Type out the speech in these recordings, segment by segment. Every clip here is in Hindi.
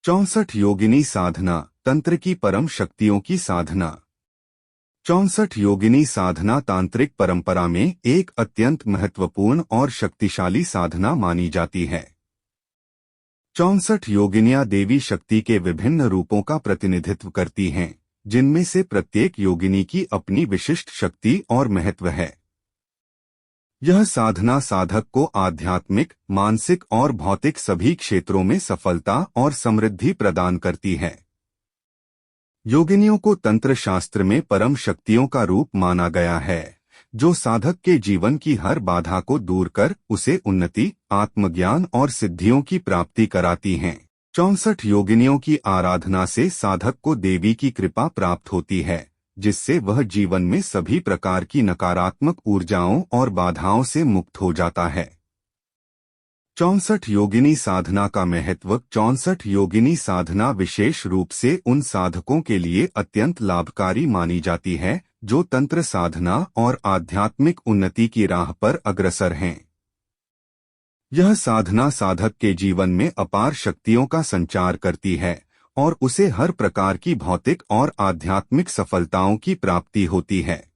64 योगिनी साधना, तंत्र की परम शक्तियों की साधना। 64 योगिनी साधना तांत्रिक परंपरा में एक अत्यंत महत्वपूर्ण और शक्तिशाली साधना मानी जाती है। 64 योगिनियां देवी शक्ति के विभिन्न रूपों का प्रतिनिधित्व करती हैं, जिनमें से प्रत्येक योगिनी की अपनी विशिष्ट शक्ति और महत्व है। यह साधना साधक को आध्यात्मिक, मानसिक और भौतिक सभी क्षेत्रों में सफलता और समृद्धि प्रदान करती है। योगिनियों को तंत्र शास्त्र में परम शक्तियों का रूप माना गया है, जो साधक के जीवन की हर बाधा को दूर कर उसे उन्नति, आत्मज्ञान और सिद्धियों की प्राप्ति कराती हैं। 64 योगिनियों की आराधना से साधक को देवी की कृपा प्राप्त होती है, जिससे वह जीवन में सभी प्रकार की नकारात्मक ऊर्जाओं और बाधाओं से मुक्त हो जाता है। 64 योगिनी साधना का महत्व। 64 योगिनी साधना विशेष रूप से उन साधकों के लिए अत्यंत लाभकारी मानी जाती है जो तंत्र साधना और आध्यात्मिक उन्नति की राह पर अग्रसर हैं। यह साधना साधक के जीवन में अपार शक्तियों का संचार करती है और उसे हर प्रकार की भौतिक और आध्यात्मिक सफलताओं की प्राप्ति होती है।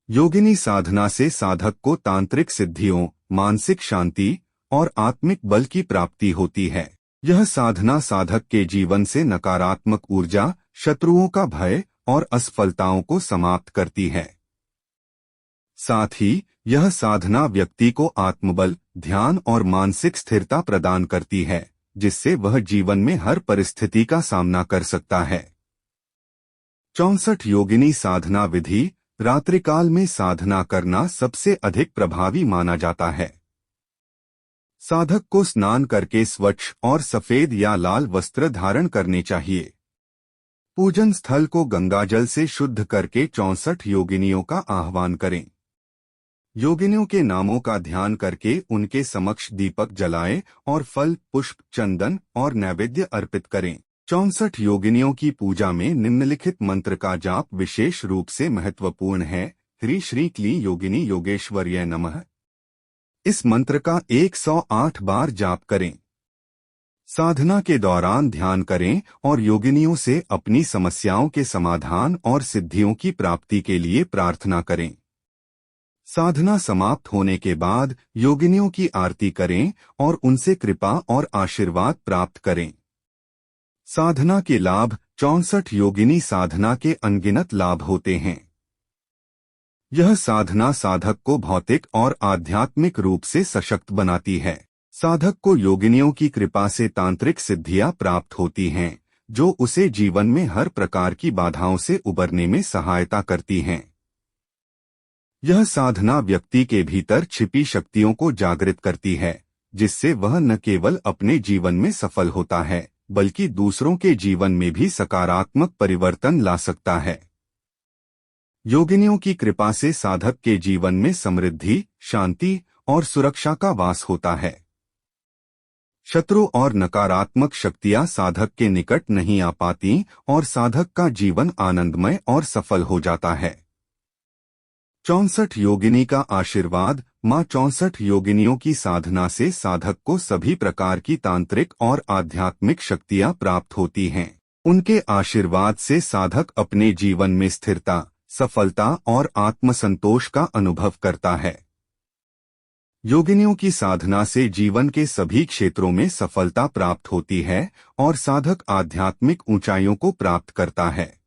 योगिनी साधना से साधक को तांत्रिक सिद्धियों, मानसिक शांति और आत्मिक बल की प्राप्ति होती है। यह साधना साधक के जीवन से नकारात्मक ऊर्जा, शत्रुओं का भय और असफलताओं को समाप्त करती है। साथ ही यह साधना व्यक्ति को आत्मबल, ध्यान और मानसिक स्थिरता प्रदान करती है, जिससे वह जीवन में हर परिस्थिति का सामना कर सकता है। 64 योगिनी साधना विधि। रात्रिकाल में साधना करना सबसे अधिक प्रभावी माना जाता है। साधक को स्नान करके स्वच्छ और सफेद या लाल वस्त्र धारण करने चाहिए। पूजन स्थल को गंगाजल से शुद्ध करके 64 योगिनियों का आह्वान करें। योगिनियों के नामों का ध्यान करके उनके समक्ष दीपक जलाएं और फल, पुष्प, चंदन और नैवेद्य अर्पित करें। 64 योगिनियों की पूजा में निम्नलिखित मंत्र का जाप विशेष रूप से महत्वपूर्ण है। ह्री श्री क्ली योगिनी योगेश्वर्य नमः। इस मंत्र का 108 बार जाप करें। साधना के दौरान ध्यान करें और योगिनियों से अपनी समस्याओं के समाधान और सिद्धियों की प्राप्ति के लिए प्रार्थना करें। साधना समाप्त होने के बाद योगिनियों की आरती करें और उनसे कृपा और आशीर्वाद प्राप्त करें। साधना के लाभ। 64 योगिनी साधना के अनगिनत लाभ होते हैं। यह साधना साधक को भौतिक और आध्यात्मिक रूप से सशक्त बनाती है। साधक को योगिनियों की कृपा से तांत्रिक सिद्धियां प्राप्त होती हैं, जो उसे जीवन में हर प्रकार की बाधाओं से उबरने में सहायता करती हैं। यह साधना व्यक्ति के भीतर छिपी शक्तियों को जागृत करती है, जिससे वह न केवल अपने जीवन में सफल होता है, बल्कि दूसरों के जीवन में भी सकारात्मक परिवर्तन ला सकता है। योगिनियों की कृपा से साधक के जीवन में समृद्धि, शांति और सुरक्षा का वास होता है। शत्रु और नकारात्मक शक्तियां साधक के निकट नहीं आ पाती और साधक का जीवन आनंदमय और सफल हो जाता है। 64 योगिनी का आशीर्वाद। माँ 64 योगिनियों की साधना से साधक को सभी प्रकार की तांत्रिक और आध्यात्मिक शक्तियां प्राप्त होती हैं। उनके आशीर्वाद से साधक अपने जीवन में स्थिरता, सफलता और आत्मसंतोष का अनुभव करता है। योगिनियों की साधना से जीवन के सभी क्षेत्रों में सफलता प्राप्त होती है और साधक आध्यात्मिक ऊंचाइयों को प्राप्त करता है।